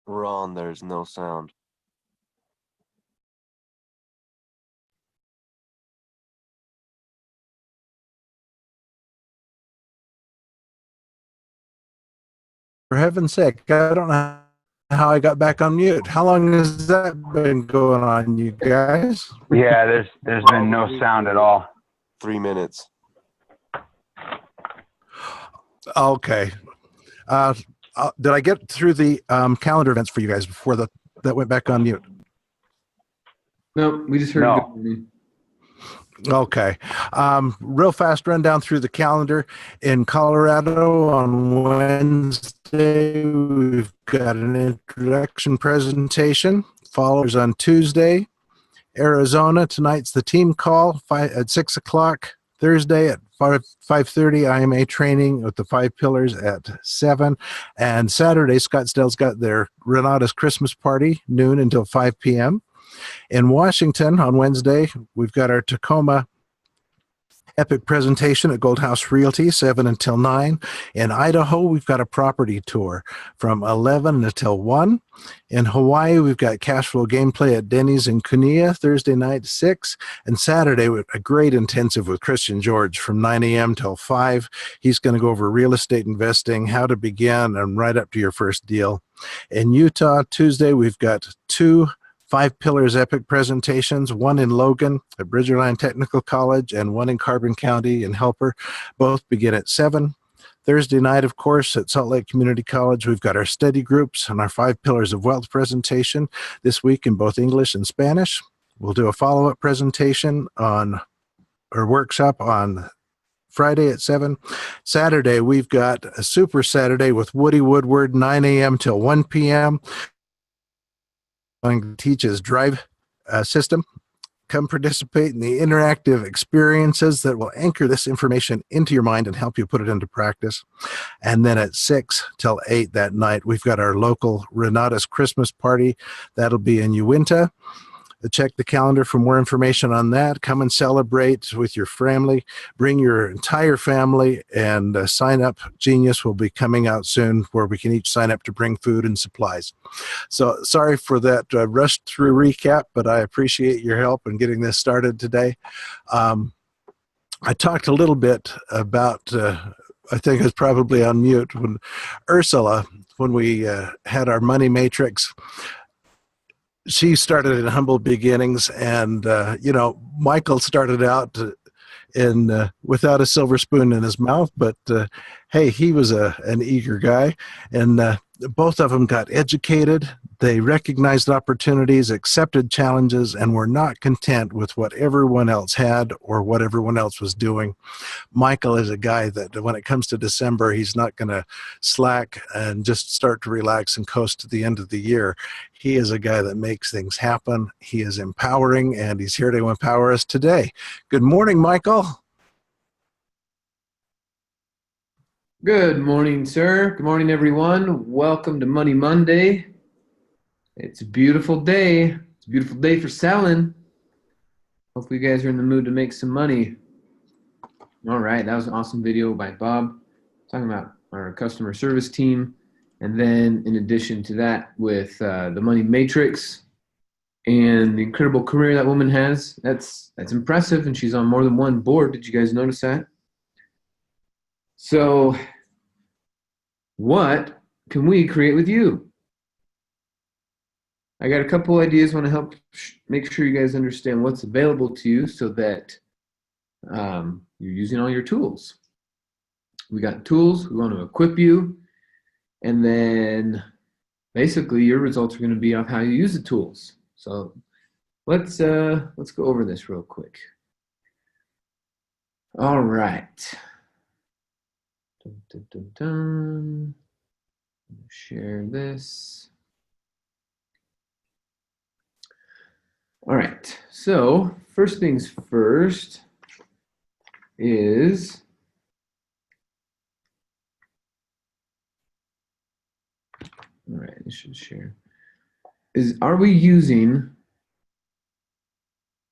Ron, there's no sound. For heaven's sake, I don't know how I got back on mute. How long has that been going on, you guys? Yeah, there's been no sound at all. 3 minutes. Okay. Did I get through the calendar events for you guys before that went back on mute? No, we just heard No. good morning. Okay. Real fast rundown through the calendar. In Colorado on Wednesday, we've got an introduction presentation. Followers on Tuesday. Arizona, tonight's the team call at 6 o'clock. Thursday at 5:30, IMA training with the 5 pillars at 7. And Saturday, Scottsdale's got their Renata's Christmas party, noon until 5 p.m. In Washington on Wednesday, we've got our Tacoma Epic presentation at Gold House Realty, 7 until 9. In Idaho, we've got a property tour from 11 until 1. In Hawaii, we've got cash flow gameplay at Denny's in Kunia, Thursday night, 6. And Saturday, with a great intensive with Christian George from 9 a.m. till 5. He's going to go over real estate investing, how to begin, and right up to your first deal. In Utah, Tuesday, we've got 2 5 Pillars Epic presentations, one in Logan at Bridgerline Technical College and one in Carbon County in Helper. Both begin at 7. Thursday night, of course, at Salt Lake Community College, we've got our study groups and our 5 Pillars of Wealth presentation this week in both English and Spanish. We'll do a follow-up presentation or workshop on Friday at 7. Saturday, we've got a Super Saturday with Woody Woodward, 9 a.m. till 1 p.m. Going to teach his drive system. Come participate in the interactive experiences that will anchor this information into your mind and help you put it into practice. And then at 6 till 8 that night, we've got our local Renata's Christmas party. That'll be in Uinta. Check the calendar for more information on that. Come and celebrate with your family. Bring your entire family, and Sign Up Genius will be coming out soon where we can each sign up to bring food and supplies. So sorry for that rushed through recap, but I appreciate your help in getting this started today. I talked a little bit about, I think it was probably on mute, when Ursula, when we had our money matrix, she started in humble beginnings, and Michael started out without a silver spoon in his mouth, but hey, he was an eager guy, and both of them got educated. They recognized opportunities, accepted challenges, and were not content with what everyone else had or what everyone else was doing. Michael is a guy that when it comes to December, he's not going to slack and just start to relax and coast to the end of the year. He is a guy that makes things happen. He is empowering, and he's here to empower us today. Good morning, Michael. Good morning, sir. Good morning, everyone. Welcome to Money Monday. It's a beautiful day. It's a beautiful day for selling. Hopefully you guys are in the mood to make some money. All right, that was an awesome video by Bob talking about our customer service team. And then in addition to that, with the Money Matrix and the incredible career that woman has, that's impressive, and she's on more than one board. Did you guys notice that? So what can we create with you? I got a couple ideas. I want to help make sure you guys understand what's available to you so that you're using all your tools. We got tools. We want to equip you. And then basically your results are going to be off how you use the tools. So let's go over this real quick. All right. Dun, dun, dun, dun. Share this. All right, so first things first is all right, this should share. Are we using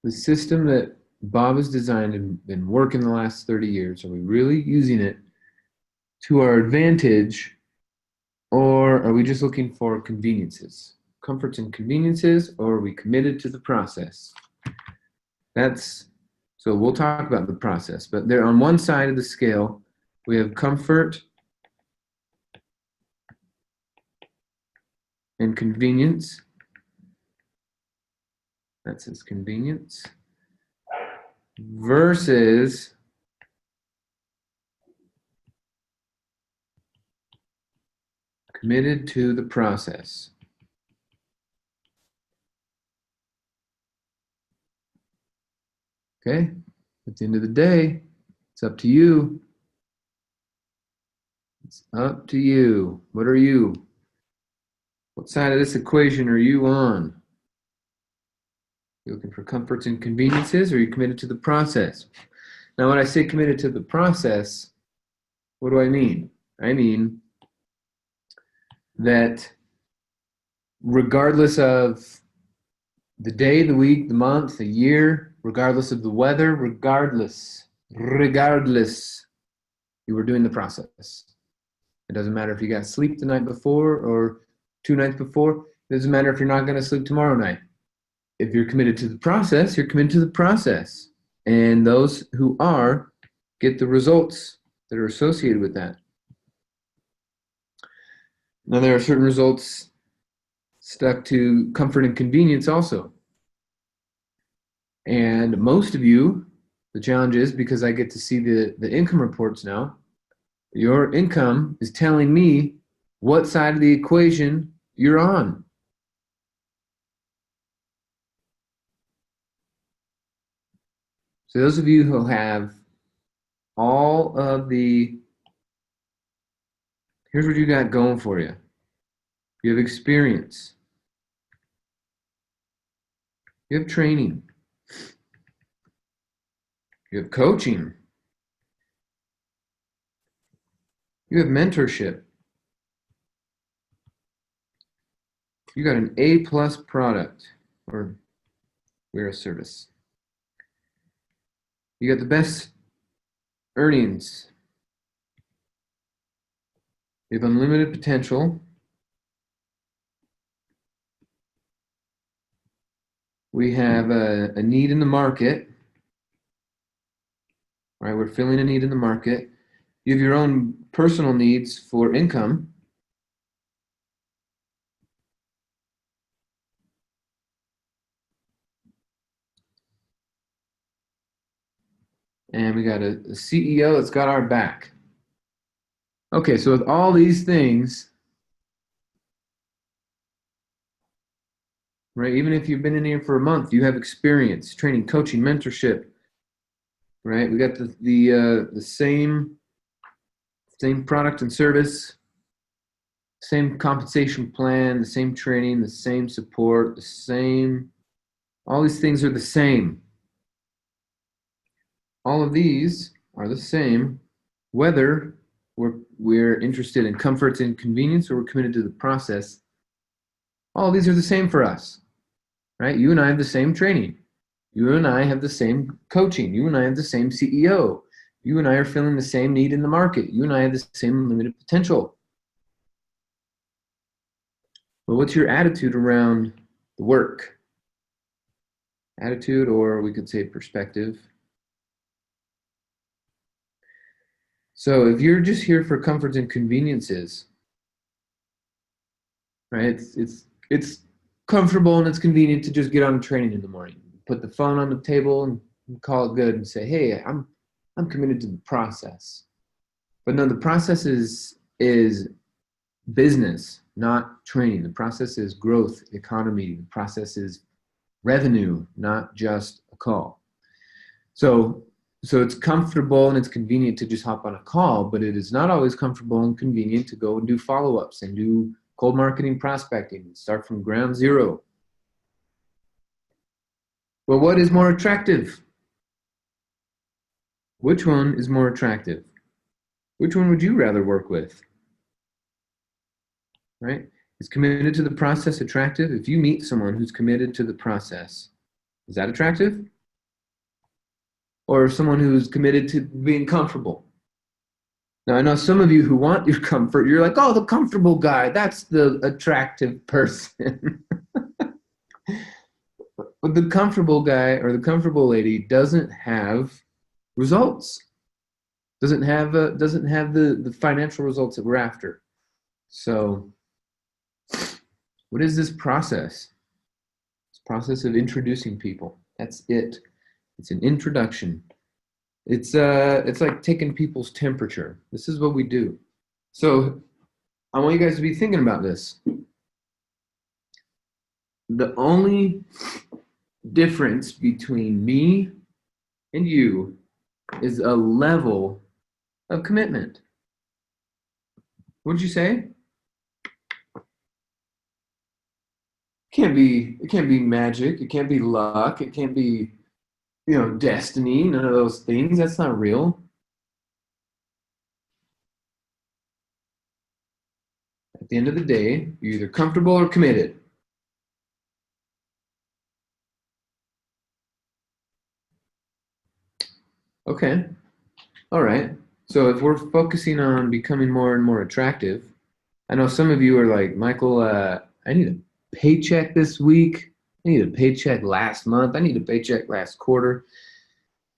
the system that Bob has designed and been working the last 30 years? Are we really using it to our advantage Or are we just looking for conveniences? Comforts and conveniences, or are we committed to the process? So we'll talk about the process, but there on one side of the scale, we have comfort and convenience. That says convenience. Versus committed to the process. Okay? At the end of the day, it's up to you. It's up to you. What are you? What side of this equation are you on? You looking for comforts and conveniences, or are you committed to the process? Now, when I say committed to the process, what do I mean? I mean that regardless of the day, the week, the month, the year, regardless of the weather, regardless, you were doing the process. It doesn't matter if you got sleep the night before or 2 nights before. It doesn't matter if you're not going to sleep tomorrow night. If you're committed to the process, you're committed to the process. And those who are get the results that are associated with that. Now, there are certain results stuck to comfort and convenience also. And most of you, the challenge is, because I get to see the income reports now, your income is telling me what side of the equation you're on. So those of you who have all of the, here's what you got going for you. You have experience. You have training. You have coaching. You have mentorship. You got an A+ product, or we're a service. You got the best earnings. You have unlimited potential. We have a need in the market. Right, we're filling a need in the market. You have your own personal needs for income. And we got a CEO that's got our back. Okay, so with all these things, right, even if you've been in here for a month, you have experience, training, coaching, mentorship, right? We got the same product and service, same compensation plan, the same training, the same support, all these things are the same. All of these are the same, whether we're interested in comfort and convenience or we're committed to the process. All of these are the same for us, right? You and I have the same training. You and I have the same coaching. You and I have the same CEO. You and I are feeling the same need in the market. You and I have the same limited potential. But what's your attitude around the work? Attitude, or we could say perspective. So if you're just here for comforts and conveniences, right? It's comfortable and it's convenient to just get on training in the morning, put the phone on the table and call it good and say, hey, I'm committed to the process. But no, the process is business, not training. The process is growth, economy. The process is revenue, not just a call. So it's comfortable and it's convenient to just hop on a call, but it is not always comfortable and convenient to go and do follow-ups and do cold marketing prospecting and start from ground zero. Well, what is more attractive? Which one is more attractive? Which one would you rather work with? Right? Is committed to the process attractive? If you meet someone who's committed to the process, is that attractive? Or someone who's committed to being comfortable? Now, I know some of you who want your comfort, you're like, oh, the comfortable guy, that's the attractive person. But the comfortable guy or the comfortable lady doesn't have results, doesn't have the financial results that we're after. So what is this process? This process of introducing people. That's it. It's an introduction. It's like taking people's temperature. This is what we do. So I want you guys to be thinking about this. The only difference between me and you is a level of commitment. What'd you say? It can't be magic. It can't be luck. It can't be, destiny. None of those things. That's not real. At the end of the day, you're either comfortable or committed. Okay. All right. So if we're focusing on becoming more and more attractive, I know some of you are like, Michael, I need a paycheck this week. I need a paycheck last month. I need a paycheck last quarter.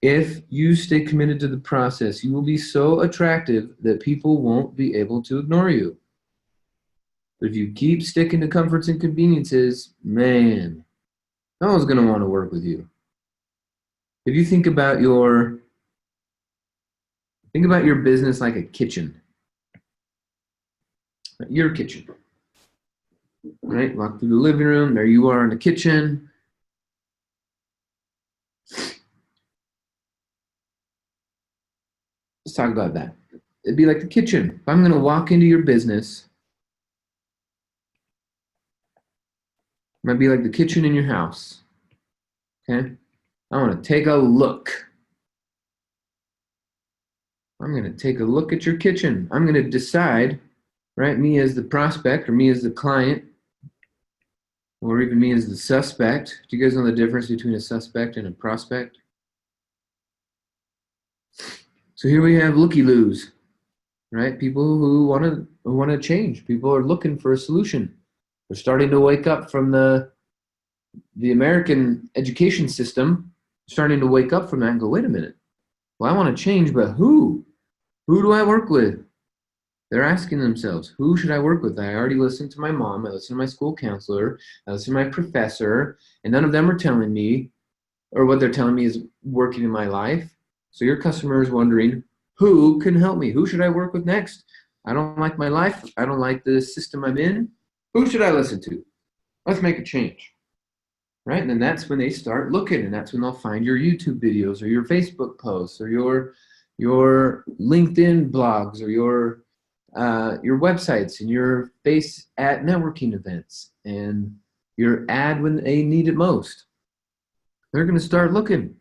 If you stay committed to the process, you will be so attractive that people won't be able to ignore you. But if you keep sticking to comforts and conveniences, man, no one's going to want to work with you. If you think about your business like a kitchen. Your kitchen. Right? Walk through the living room. There you are in the kitchen. Let's talk about that. It'd be like the kitchen. If I'm going to walk into your business, it might be like the kitchen in your house. Okay? I want to take a look. I'm going to take a look at your kitchen. I'm going to decide, right, me as the prospect or me as the client, or even me as the suspect. Do you guys know the difference between a suspect and a prospect? So here we have looky-loos, right? People who want to change. People are looking for a solution. They're starting to wake up from the American education system, starting to wake up from that and go, wait a minute. Well, I want to change, but who? Who do I work with? They're asking themselves, who should I work with? I already listened to my mom. I listened to my school counselor. I listened to my professor. And none of them are telling me, or what they're telling me is working in my life. So your customer is wondering, who can help me? Who should I work with next? I don't like my life. I don't like the system I'm in. Who should I listen to? Let's make a change. Right? And then that's when they start looking, and that's when they'll find your YouTube videos or your Facebook posts or your LinkedIn blogs or your websites and your face at networking events and your ad when they need it most. They're going to start looking.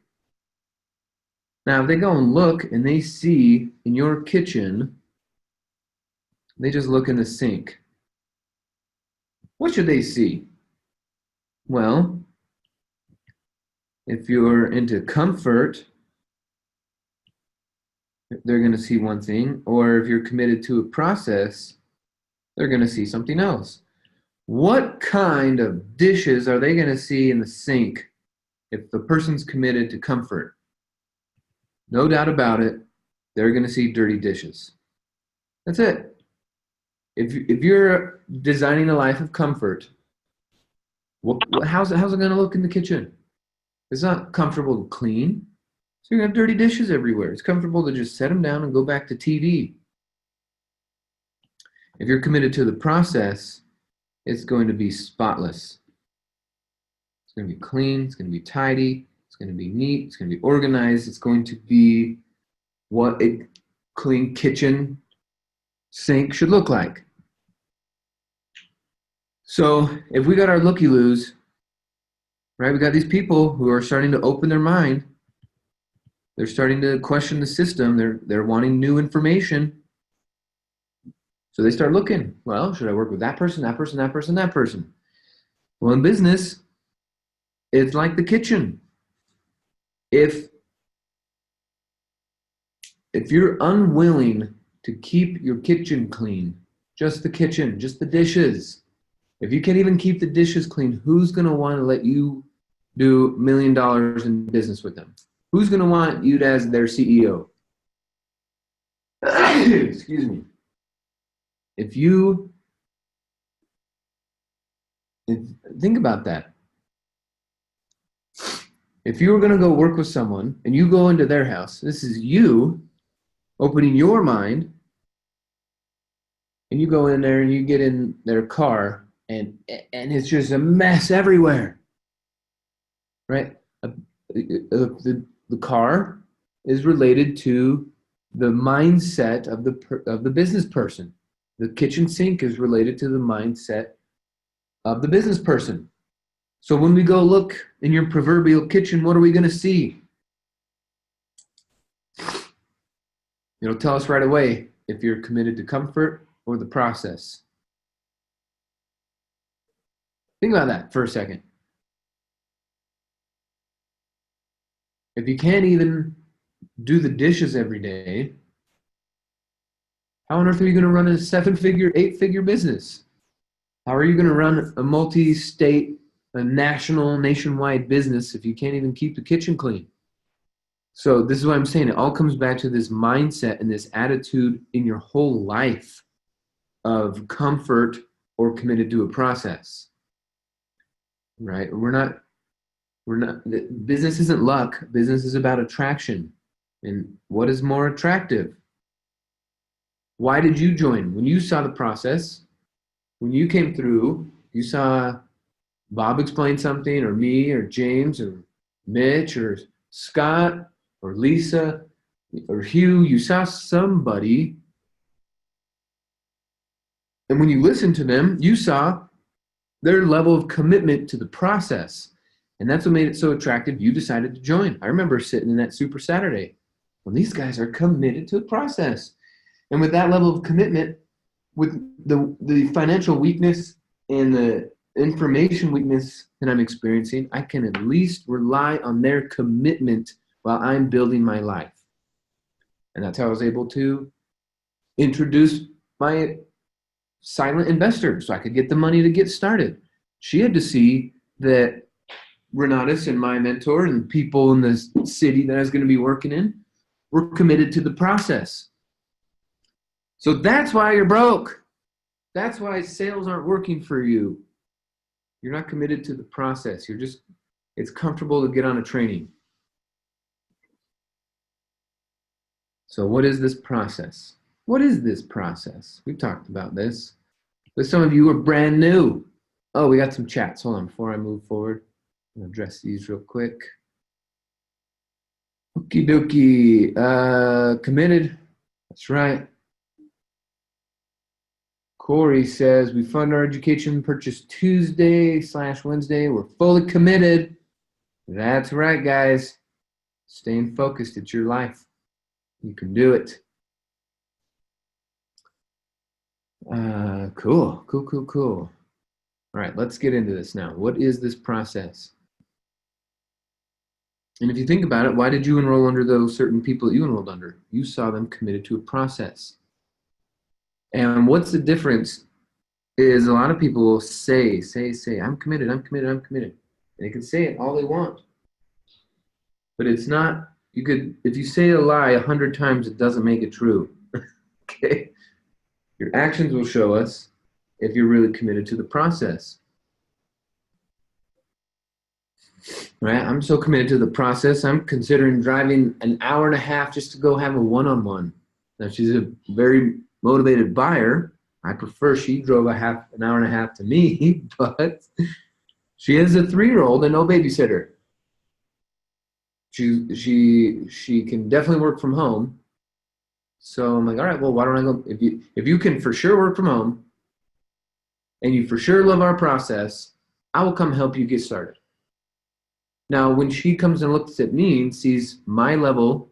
Now, if they go and look and they see in your kitchen, they just look in the sink. What should they see? Well, if you're into comfort, they're going to see one thing, or if you're committed to a process, they're going to see something else. What kind of dishes are they going to see in the sink if the person's committed to comfort? No doubt about it, they're going to see dirty dishes. That's it. If you're designing a life of comfort, how's it going to look in the kitchen? It's not comfortable to clean. So you're going to have dirty dishes everywhere. It's comfortable to just set them down and go back to TV. If you're committed to the process, it's going to be spotless. It's going to be clean. It's going to be tidy. It's going to be neat. It's going to be organized. It's going to be what a clean kitchen sink should look like. So if we got our looky-loos, right, we got these people who are starting to open their mind. They're starting to question the system. They're wanting new information. So they start looking. Well, should I work with that person, that person, that person, that person? Well, in business, it's like the kitchen. If you're unwilling to keep your kitchen clean. Just the kitchen, just the dishes. If you can't even keep the dishes clean, who's going to want to let you do $1 million in business with them? Who's going to want you as their CEO? Excuse me. Think about that. If you were going to go work with someone and you go into their house, this is you opening your mind, and you go in there and you get in their car and it's just a mess everywhere, right? The car is related to the mindset of the business person. The kitchen sink is related to the mindset of the business person. So when we go look in your proverbial kitchen, what are we going to see? It'll tell us right away if you're committed to comfort or the process. Think about that for a second. If you can't even do the dishes every day, how on earth are you going to run a 7-figure, 8-figure business? How are you going to run a multi-state, a national, nationwide business if you can't even keep the kitchen clean? So this is what I'm saying. It all comes back to this mindset and this attitude in your whole life of comfort or committed to a process, right? Business isn't luck. Business is about attraction. And what is more attractive? Why did you join? When you saw the process, when you came through, you saw Bob explain something, or me, or James, or Mitch, or Scott, or Lisa, or Hugh, you saw somebody, and when you listened to them, you saw their level of commitment to the process. And that's what made it so attractive. You decided to join. I remember sitting in that Super Saturday when these guys are committed to the process. And with that level of commitment, with the financial weakness and the information weakness that I'm experiencing, I can at least rely on their commitment while I'm building my life. And that's how I was able to introduce my silent investor so I could get the money to get started. She had to see that Renatus and my mentor and people in the city that I was going to be working in were committed to the process. So that's why you're broke. That's why sales aren't working for you. You're not committed to the process. It's comfortable to get on a training. So what is this process? What is this process? We've talked about this, but some of you are brand new. Oh, we got some chats. Hold on, before I move forward, I'll address these real quick. Okie dokie. Committed. That's right. Corey says, we fund our education purchase Tuesday/Wednesday. We're fully committed. That's right, guys. Staying focused. It's your life. You can do it. Cool. All right, let's get into this now. What is this process? And if you think about it, why did you enroll under those certain people that you enrolled under? You saw them committed to a process. And what's the difference is a lot of people will say, I'm committed. They can say it all they want. But it's not, if you say a lie 100 times, it doesn't make it true. Okay? Your actions will show us if you're really committed to the process. Right? I'm so committed to the process, I'm considering driving an hour and a half just to go have a one-on-one. Now, she's a very motivated buyer. I prefer she drove an hour and a half to me, but she has a 3-year-old and no babysitter. She can definitely work from home. So I'm like, all right, well, why don't I go? If you can for sure work from home and you for sure love our process, I will come help you get started. Now, when she comes and looks at me and sees my level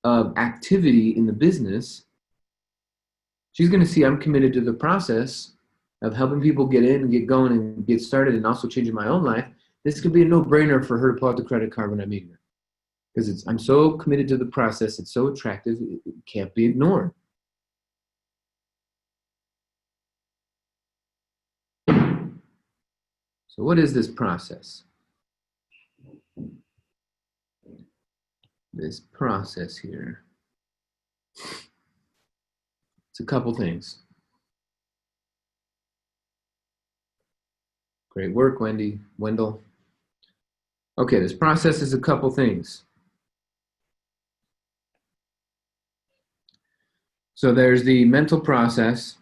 of activity in the business, she's going to see I'm committed to the process of helping people get in and get going and get started and also changing my own life. This could be a no-brainer for her to pull out the credit card when I meet her. Because I'm so committed to the process, it's so attractive, it can't be ignored. So what is this process? This process here. It's a couple things. Great work, Wendell. Okay, this process is a couple things. So there's the mental process,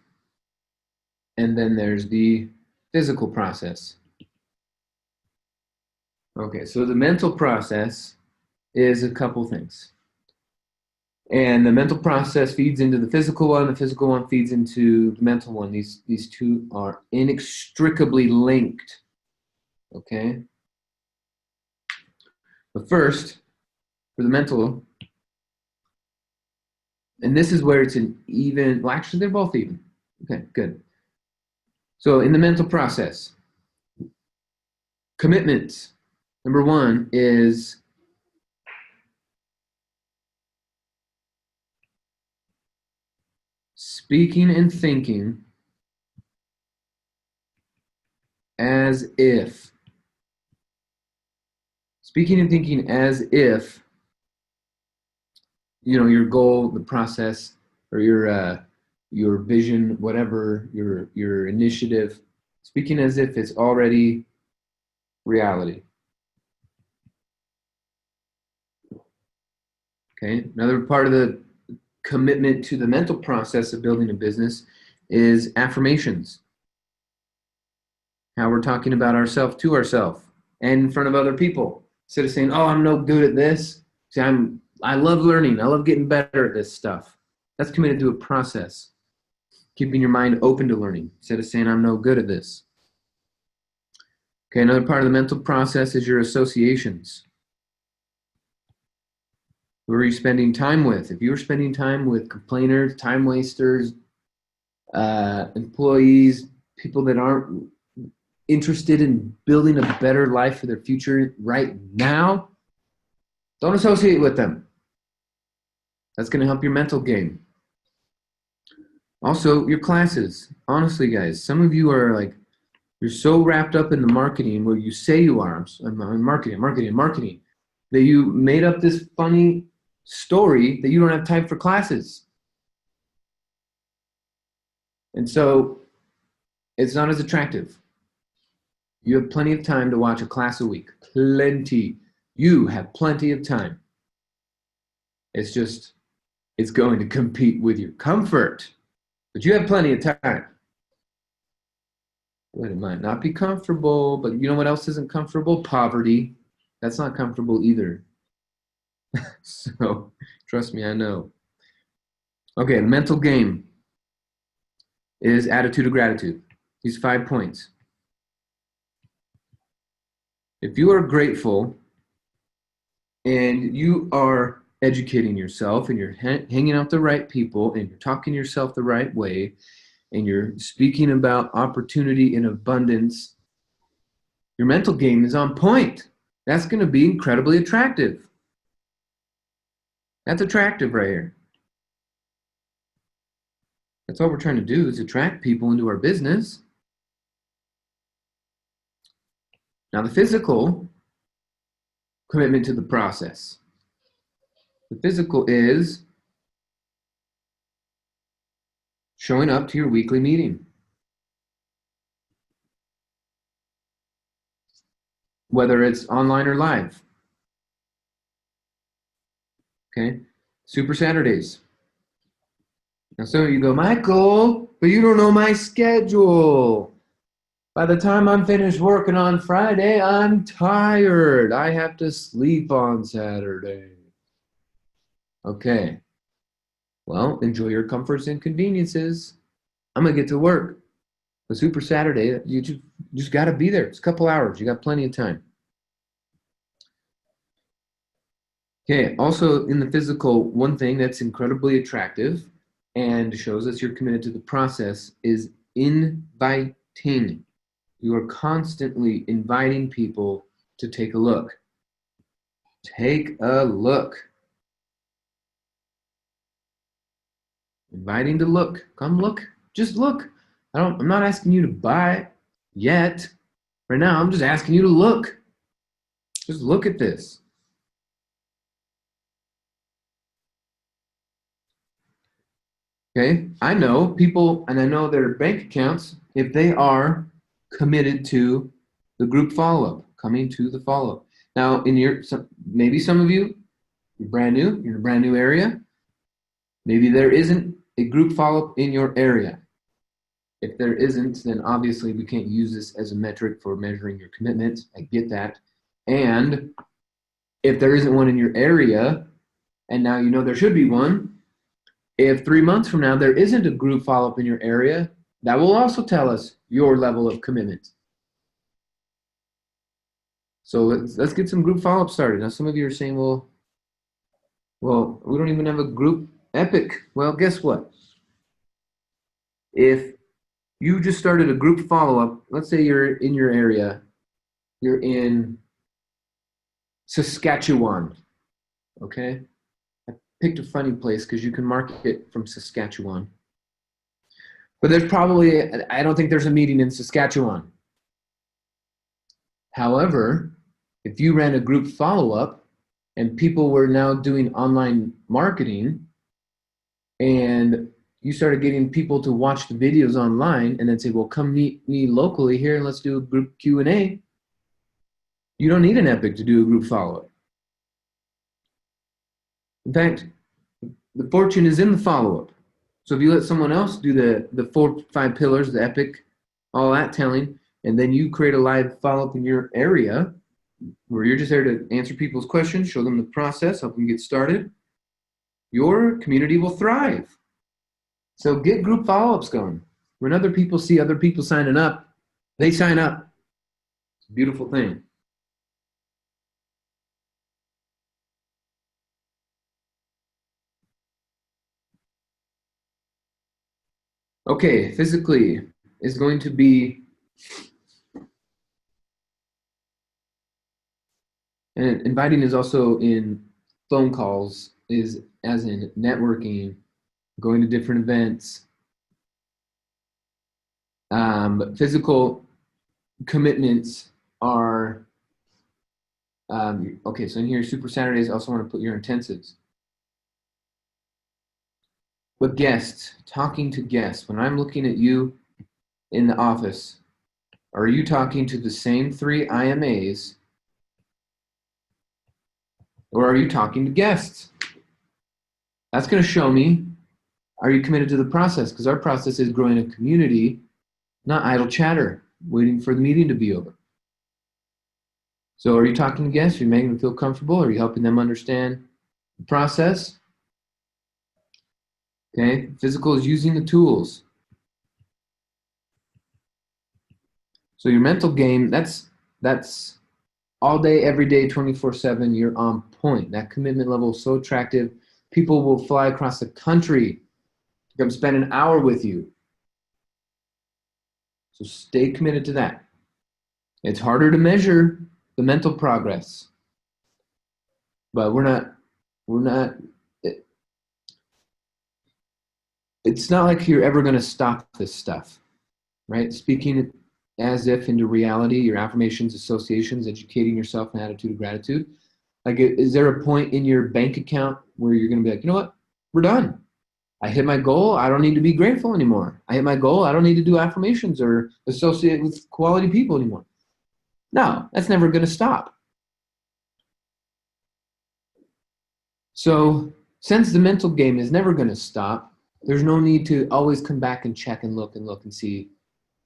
and then there's the physical process. Okay, so the mental process is a couple things. And the mental process feeds into the physical one, the physical one feeds into the mental one. These two are inextricably linked. Okay? But first, for the mental, and this is where it's an even, well, actually, they're both even. Okay, good. So in the mental process, commitment, number one is speaking and thinking as if. Speaking and thinking as if, you know, your goal, the process, or your vision, whatever, your initiative, speaking as if it's already reality. Okay, another part of the commitment to the mental process of building a business is affirmations. How we're talking about ourselves to ourselves and in front of other people. Instead of saying, oh, I'm no good at this. See, I love learning. I love getting better at this stuff. That's committed to a process. Keeping your mind open to learning instead of saying, I'm no good at this. Okay, another part of the mental process is your associations. Who are you spending time with? If you were spending time with complainers, time wasters, employees, people that aren't interested in building a better life for their future right now, don't associate with them. That's going to help your mental game. Also, your classes. Honestly, guys, some of you are like, you're so wrapped up in the marketing where you say you are. I'm marketing, that you made up this funny story that you don't have time for classes. And so it's not as attractive. You have plenty of time to watch a class a week. Plenty. You have plenty of time. It's just, it's going to compete with your comfort. But you have plenty of time. But it might not be comfortable, but you know what else isn't comfortable? Poverty. That's not comfortable either. So, trust me, I know. Okay, the mental game is attitude of gratitude. These 5 points. If you are grateful and you are educating yourself and you're hanging out with the right people and you're talking to yourself the right way and you're speaking about opportunity and abundance, your mental game is on point. That's going to be incredibly attractive. That's attractive right here. That's all we're trying to do is attract people into our business. Now the physical commitment to the process. The physical is showing up to your weekly meeting. Whether it's online or live. Okay? Super Saturdays. Now some of you go, Michael, but you don't know my schedule. By the time I'm finished working on Friday, I'm tired. I have to sleep on Saturday. Okay. Well, enjoy your comforts and conveniences. I'm going to get to work. The Super Saturday, you just got to be there. It's a couple hours. You got plenty of time. Okay, also in the physical, one thing that's incredibly attractive and shows us you're committed to the process is inviting. You are constantly inviting people to take a look. Take a look. Inviting to look. Come look. Just look. I'm not asking you to buy yet. Right now, I'm just asking you to look. Just look at this. Okay, I know people, and I know their bank accounts, if they are committed to the group follow-up, coming to the follow-up. Now, maybe some of you, you're brand new, you're in a brand new area. Maybe there isn't a group follow-up in your area. If there isn't, then obviously we can't use this as a metric for measuring your commitment. I get that. And if there isn't one in your area, and now you know there should be one, if 3 months from now there isn't a group follow-up in your area, that will also tell us your level of commitment. So let's get some group follow-up started. Now some of you are saying, well, we don't even have a group epic. Well, guess what? If you just started a group follow-up, let's say you're in your area, you're in Saskatchewan, okay? I picked a funny place because you can mark it from Saskatchewan. But there's probably, I don't think there's a meeting in Saskatchewan. However, if you ran a group follow-up and people were now doing online marketing and you started getting people to watch the videos online and then say, well, come meet me locally here and let's do a group Q&A. You don't need an epic to do a group follow-up. In fact, the fortune is in the follow-up. So if you let someone else do the 4, 5 pillars, the epic, all that telling, and then you create a live follow-up in your area where you're just there to answer people's questions, show them the process, help them get started, your community will thrive. So get group follow-ups going. When other people see other people signing up, they sign up. It's a beautiful thing. Okay, physically is going to be, and inviting is also in phone calls, is as in networking, going to different events. Physical commitments are, okay, so in here, Super Saturdays, I also want to put your intensives. But guests, talking to guests, when I'm looking at you in the office, are you talking to the same 3 IMAs or are you talking to guests? That's going to show me, are you committed to the process? Because our process is growing a community, not idle chatter, waiting for the meeting to be over. So are you talking to guests? Are you making them feel comfortable? Are you helping them understand the process? Okay, physical is using the tools. So your mental game, that's all day, every day, 24/7, you're on point. That commitment level is so attractive. People will fly across the country to come spend an hour with you. So stay committed to that. It's harder to measure the mental progress, but we're not, it's not like you're ever going to stop this stuff, right? Speaking as if into reality, your affirmations, associations, educating yourself in attitude of gratitude. Like, is there a point in your bank account where you're going to be like, you know what? We're done. I hit my goal. I don't need to be grateful anymore. I hit my goal. I don't need to do affirmations or associate with quality people anymore. No, that's never going to stop. So since the mental game is never going to stop, there's no need to always come back and check and look and see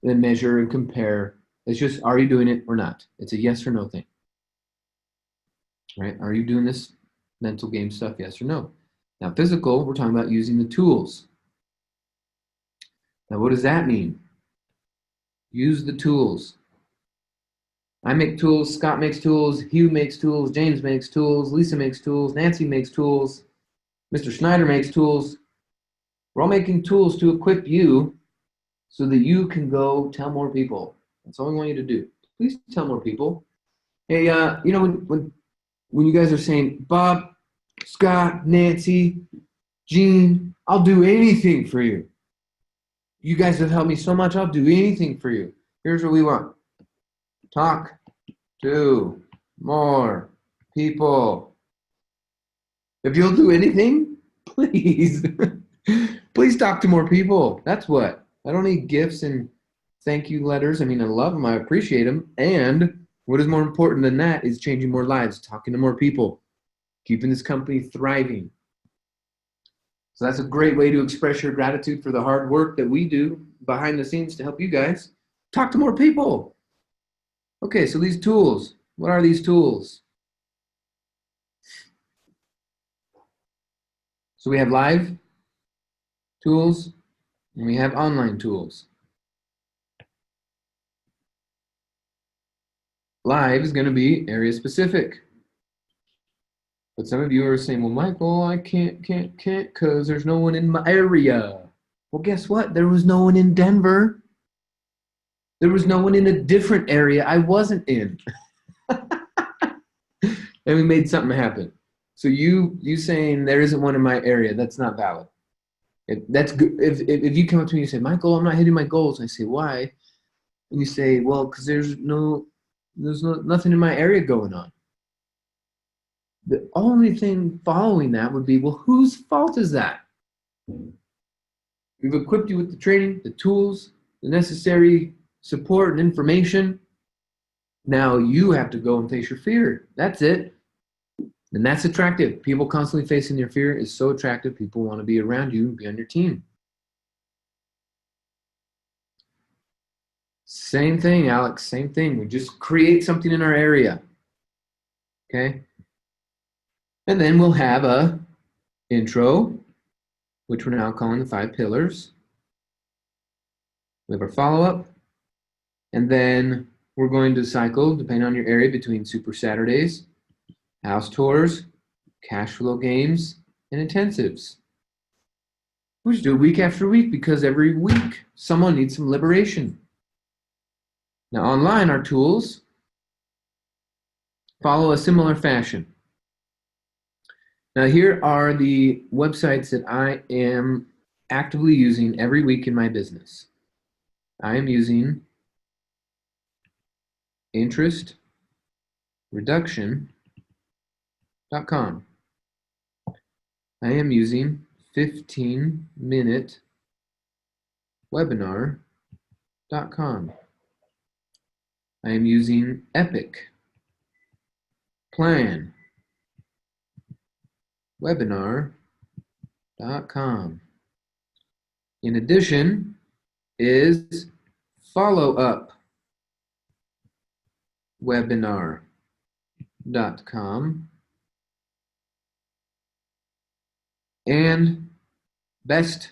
and measure and compare. It's just, are you doing it or not? It's a yes or no thing. Right? Are you doing this mental game stuff, yes or no? Now, physical, we're talking about using the tools. Now, what does that mean? Use the tools. I make tools, Scott makes tools, Hugh makes tools, James makes tools, Lisa makes tools, Nancy makes tools, Mr. Schneider makes tools. We're all making tools to equip you so that you can go tell more people. That's all we want you to do. Please tell more people. Hey, you know, when you guys are saying, Bob, Scott, Nancy, Gene, I'll do anything for you. You guys have helped me so much, I'll do anything for you. Here's what we want. Talk to more people. If you'll do anything, please, please talk to more people. That's what. I don't need gifts and thank you letters. I mean, I love them. I appreciate them. And what is more important than that is changing more lives, talking to more people, keeping this company thriving. So that's a great way to express your gratitude for the hard work that we do behind the scenes to help you guys. Talk to more people. Okay, so these tools. What are these tools? So we have live tools and we have online tools. Live is going to be area specific. But some of you are saying, well, Michael, I can't, because there's no one in my area. Well, guess what? There was no one in Denver. There was no one in a different area I wasn't in. And we made something happen. So you saying there isn't one in my area, that's not valid. That's good. If you come up to me and say, Michael, I'm not hitting my goals, and I say, why? And you say, well, because there's nothing in my area going on. The only thing following that would be, well, whose fault is that? We've equipped you with the training, the tools, the necessary support and information. Now you have to go and face your fear. That's it. And that's attractive. People constantly facing their fear is so attractive. People want to be around you and be on your team. Same thing, Alex. Same thing. We just create something in our area. Okay? And then we'll have a intro, which we're now calling the 5 pillars. We have our follow-up. And then we're going to cycle, depending on your area, between Super Saturdays, house tours, cash flow games, and intensives. We just do it week after week because every week someone needs some liberation. Now online, our tools follow a similar fashion. Now here are the websites that I am actively using every week in my business. I am using interestreduction.com. I am using 15minutewebinar.com. I am using Epic Plan webinar.com. In addition is follow-up webinar.com and best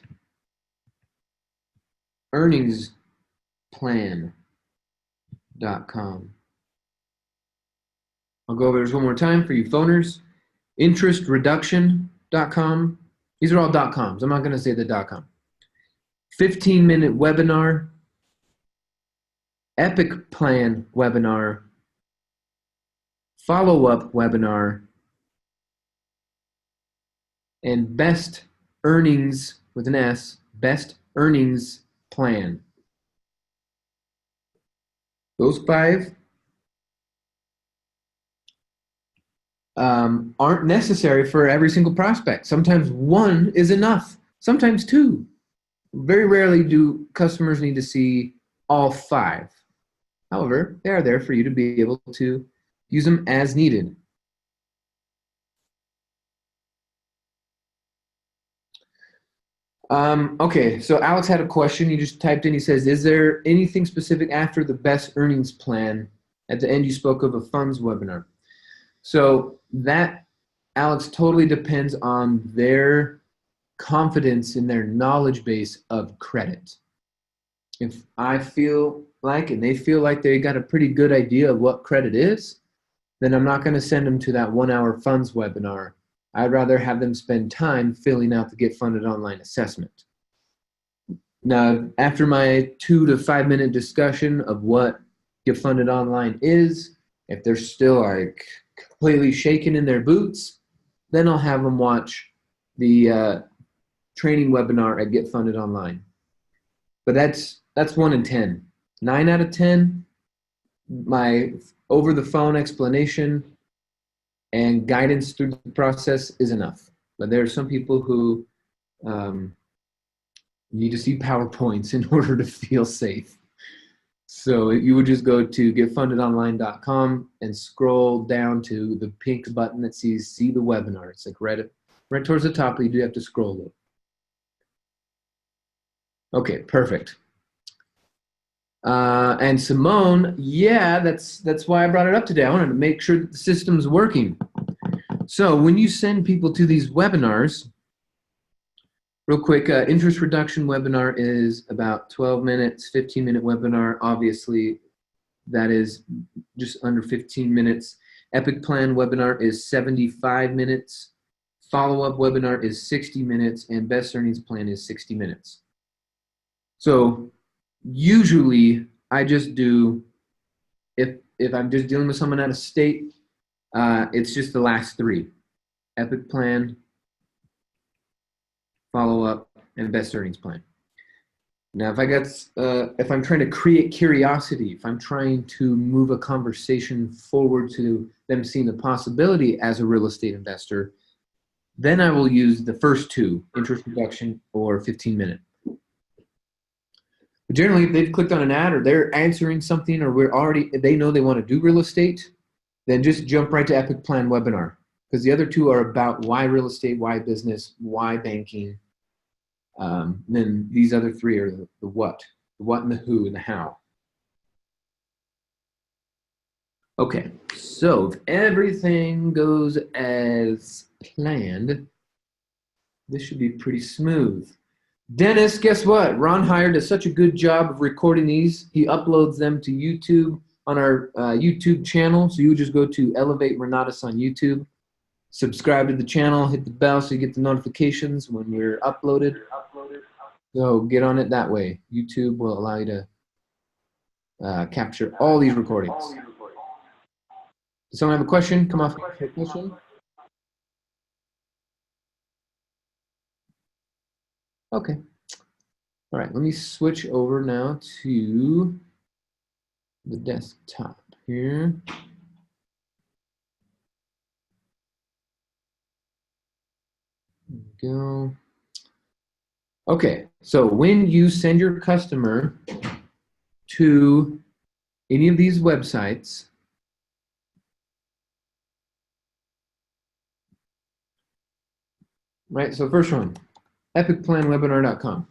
earnings plan.com. I'll go over this one more time for you phoners. interestreduction.com. These are all .coms. I'm not going to say the .com. 15-minute webinar, Epic Plan webinar, follow-up webinar, and best earnings with an S, best earnings plan. Those 5 aren't necessary for every single prospect. Sometimes 1 is enough. Sometimes 2. Very rarely do customers need to see all 5. However, they are there for you to be able to use them as needed. Okay, so Alex had a question. He just typed in, he says, is there anything specific after the best earnings plan? At the end, you spoke of a funds webinar. So that, Alex, totally depends on their confidence in their knowledge base of credit. If I feel like, and they feel like they got a pretty good idea of what credit is, then I'm not going to send them to that 1-hour funds webinar. I'd rather have them spend time filling out the Get Funded Online assessment. Now, after my 2 to 5 minute discussion of what Get Funded Online is, if they're still like completely shaking in their boots, then I'll have them watch the training webinar at Get Funded Online. But that's 1 in 10. 9 out of 10, my over the phone explanation and guidance through the process is enough. But there are some people who need to see PowerPoints in order to feel safe. So you would just go to getfundedonline.com and scroll down to the pink button that says see the webinar. It's like right towards the top, but you do have to scroll a little. Okay, perfect. And Simone, yeah, that's why I brought it up today. I wanted to make sure that the system's working. So when you send people to these webinars, real quick, interest reduction webinar is about 12 minutes, 15-minute webinar. Obviously, that is just under 15 minutes. Epic Plan webinar is 75 minutes. Follow-up webinar is 60 minutes, and Best Earnings Plan is 60 minutes. So usually I just do, if I'm just dealing with someone out of state, it's just the last three: Epic Plan, Follow-up, and Best Earnings Plan. Now, if I'm trying to create curiosity, if I'm trying to move a conversation forward to them seeing the possibility as a real estate investor, then I will use the first two, interest reduction or 15-minute. But generally, if they've clicked on an ad or they're answering something or they know they want to do real estate, then just jump right to Epic Plan webinar, because the other two are about why real estate, why business, why banking. Then these other three are the what and the who and the how. Okay, so if everything goes as planned, this should be pretty smooth. Dennis, guess what? Ron Hired does such a good job of recording these. He uploads them to YouTube on our YouTube channel. So you just go to Elevate Renatus on YouTube, subscribe to the channel, hit the bell so you get the notifications when we're uploaded. So get on it that way. YouTube will allow you to capture all these recordings. Does someone have a question? Come off. Question? Okay. All right, let me switch over now to the desktop here. There we go. Okay, so when you send your customer to any of these websites, right, so first one, epicplanwebinar.com.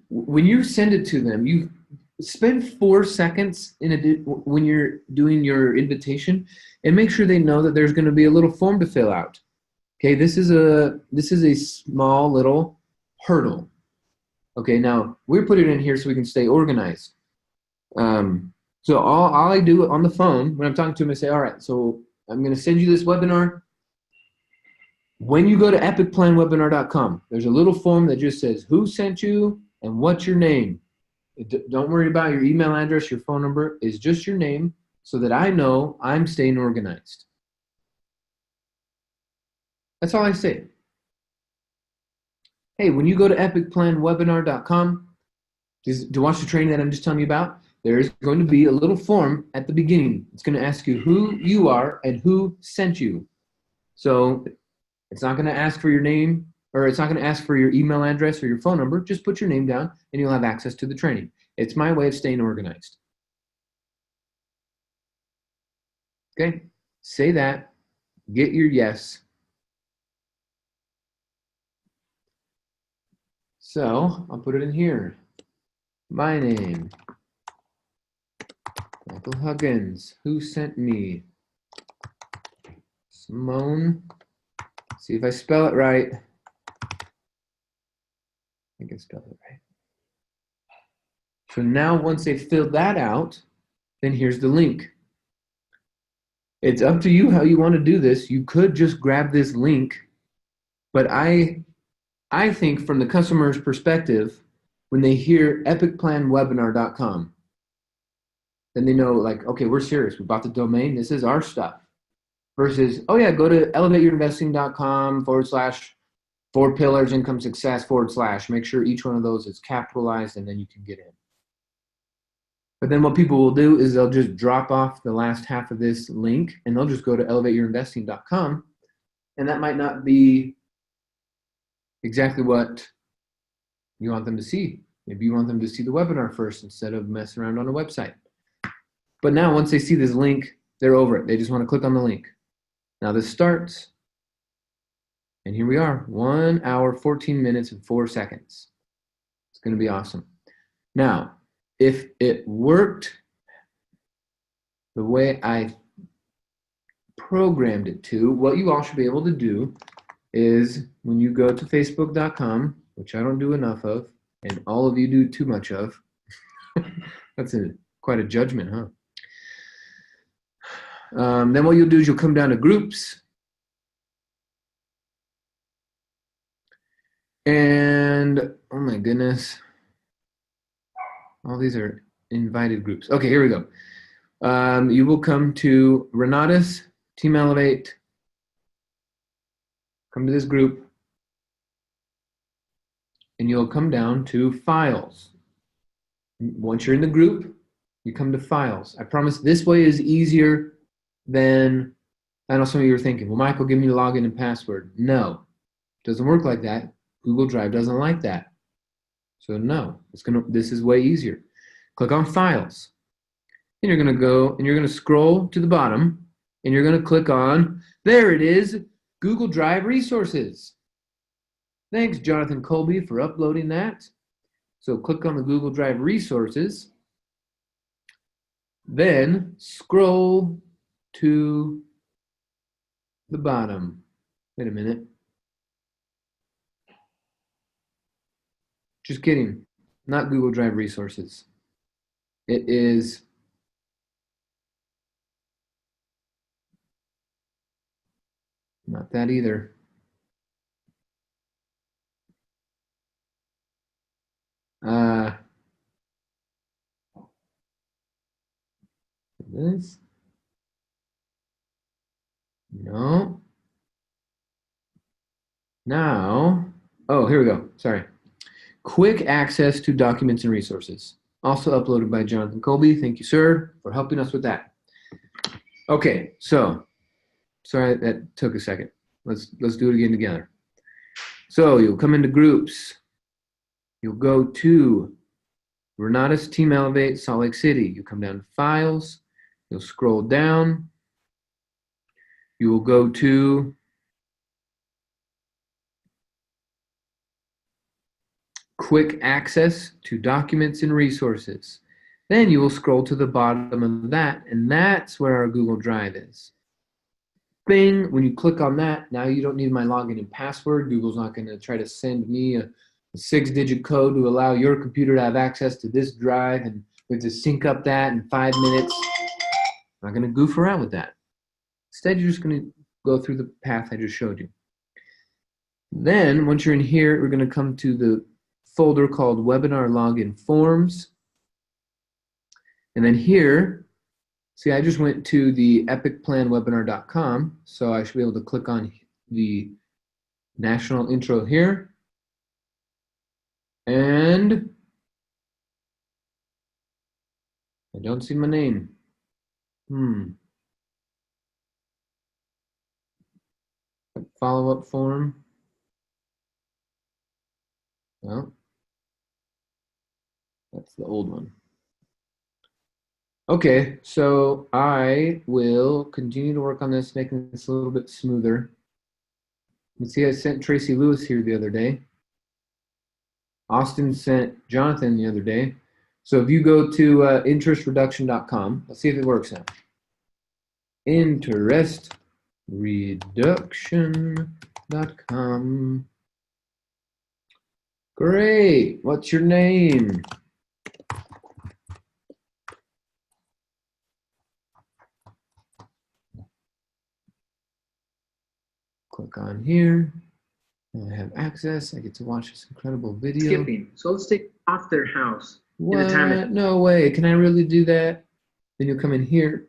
When you send it to them, you spend 4 seconds when you're doing your invitation and make sure they know that there's going to be a little form to fill out. Okay, this is a small little hurdle. Okay, now we're putting it in here so we can stay organized. So all I do on the phone when I'm talking to them, I say, all right, so I'm going to send you this webinar. When you go to epicplanwebinar.com, there's a little form that just says who sent you and what's your name. Don't worry about your email address, your phone number. It's just your name so that I know I'm staying organized. That's all I say. Hey, when you go to epicplanwebinar.com to watch the training that I'm just telling you about, there is going to be a little form at the beginning. It's going to ask you who you are and who sent you. So it's not going to ask for your name, or it's not going to ask for your email address or your phone number. Just put your name down and you'll have access to the training. It's my way of staying organized. Okay, say that, get your yes. So I'll put it in here. My name, Michael Huggins. Who sent me? Simone. See if I spell it right. I think I spelled it right. So now once they've filled that out, then here's the link. It's up to you how you want to do this. You could just grab this link, but I think from the customer's perspective, when they hear epicplanwebinar.com, then they know, like, okay, we're serious. We bought the domain. This is our stuff. Versus, oh yeah, go to elevateyourinvesting.com/4pillars income success / Make sure each one of those is capitalized, and then you can get in. But then what people will do is they'll just drop off the last half of this link and they'll just go to elevateyourinvesting.com, and that might not be exactly what you want them to see. Maybe you want them to see the webinar first instead of messing around on a website. But now once they see this link, they're over it. They just want to click on the link. Now this starts, and here we are, 1 hour, 14 minutes, and 4 seconds. It's going to be awesome. Now, if it worked the way I programmed it to, what you all should be able to do is when you go to facebook.com, which I don't do enough of, and all of you do too much of. That's quite a judgment, huh? Then what you'll do is you'll come down to groups. And, oh my goodness. All these are invited groups. Okay, here we go. You will come to Renatus, Team Elevate. Come to this group. And you'll come down to Files. Once you're in the group, you come to Files. I promise this way is easier than, I know some of you are thinking, well, Michael, give me the login and password. No, it doesn't work like that. Google Drive doesn't like that. So no, this is way easier. Click on Files. And you're going to go and you're going to scroll to the bottom and you're going to click on, there it is, Google Drive Resources. Thanks, Jonathan Colby, for uploading that. So click on the Google Drive Resources. Then scroll to the bottom. Wait a minute. Just kidding. Not Google Drive Resources. It is not that either. This? No. Now, oh, here we go. Sorry. Quick access to documents and resources. Also uploaded by Jonathan Colby. Thank you, sir, for helping us with that. Okay, so sorry that took a second. Let's do it again together. So you'll come into groups. You'll go to Renatus Team Elevate Salt Lake City. You come down to Files. You'll scroll down. You will go to Quick Access to Documents and Resources. Then you will scroll to the bottom of that, and that's where our Google Drive is. Bing, when you click on that, now you don't need my login and password. Google's not going to try to send me a 6-digit code to allow your computer to have access to this drive, and we have to sync up that in 5 minutes. I'm not going to goof around with that. Instead, you're just going to go through the path I just showed you. Then, once you're in here, we're going to come to the folder called Webinar Login Forms. And then here, see, I just went to the epicplanwebinar.com, so I should be able to click on the national intro here. And I don't see my name. Follow-up form. Well, that's the old one. Okay, so I will continue to work on this, making this a little bit smoother. You see, I sent Tracy Lewis here the other day. Austin sent Jonathan the other day. So if you go to interestreduction.com, let's see if it works now. Interestreduction.com. Great. What's your name? Click on here. I have access. I get to watch this incredible video. Skipping. So let's take off their house. What? In the time No way. Can I really do that? Then you'll come in here.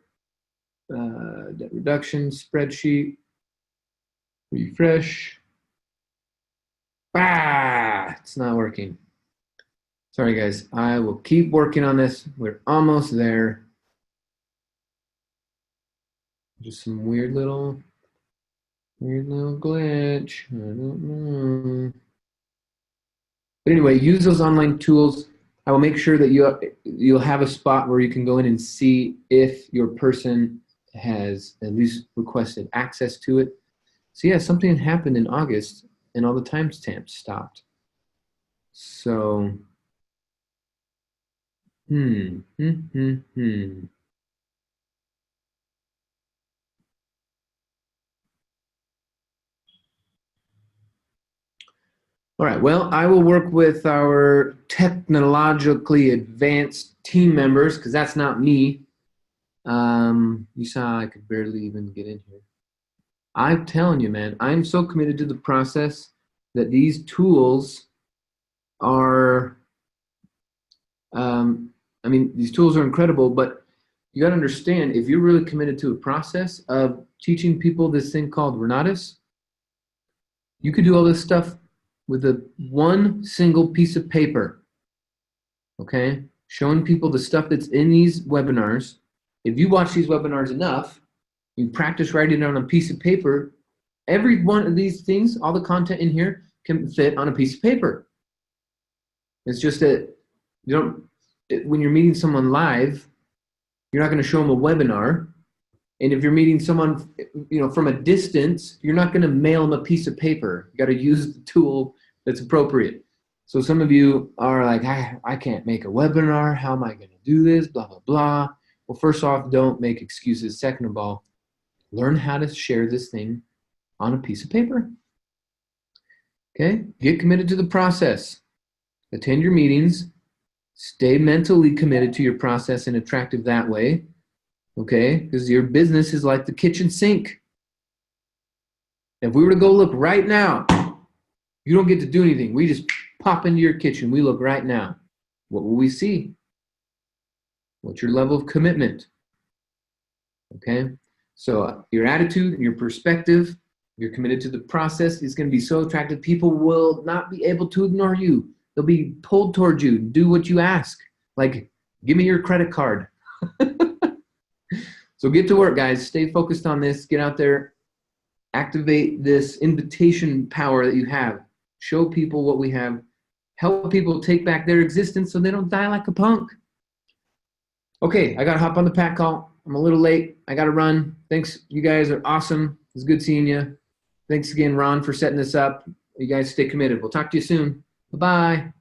Debt reduction spreadsheet. Refresh. It's not working. Sorry, guys. I will keep working on this. We're almost there. Just some weird little glitch. I don't know. But anyway, use those online tools. I will make sure that you'll have a spot where you can go in and see if your person has at least requested access to it. So yeah, something happened in August and all the timestamps stopped. So, All right, well, I will work with our technologically advanced team members because that's not me. You saw I could barely even get in here. I'm telling you, man, I'm so committed to the process that these tools are, these tools are incredible, but you got to understand, if you're really committed to a process of teaching people this thing called Renatus, you could do all this stuff with one single piece of paper, okay? Showing people the stuff that's in these webinars. If you watch these webinars enough, you practice writing it on a piece of paper, every one of these things, all the content in here can fit on a piece of paper. It's just that when you're meeting someone live, you're not going to show them a webinar. And if you're meeting someone, from a distance, you're not going to mail them a piece of paper. You got to use the tool that's appropriate. So some of you are like, I can't make a webinar. How am I going to do this? Blah, blah, blah. Well, first off, don't make excuses. Second of all, learn how to share this thing on a piece of paper. Okay? Get committed to the process. Attend your meetings. Stay mentally committed to your process and attractive that way. Okay? Because your business is like the kitchen sink. If we were to go look right now, you don't get to do anything. We just pop into your kitchen. We look right now. What will we see? What's your level of commitment? Okay? So your attitude, your perspective, you're committed to the process is going to be so attractive. People will not be able to ignore you. They'll be pulled towards you. Do what you ask. Like, give me your credit card. So get to work, guys. Stay focused on this. Get out there. Activate this invitation power that you have. Show people what we have. Help people take back their existence so they don't die like a punk. Okay, I got to hop on the pack call. I'm a little late. I got to run. Thanks. You guys are awesome. It's good seeing you. Thanks again, Ron, for setting this up. You guys stay committed. We'll talk to you soon. Bye-bye.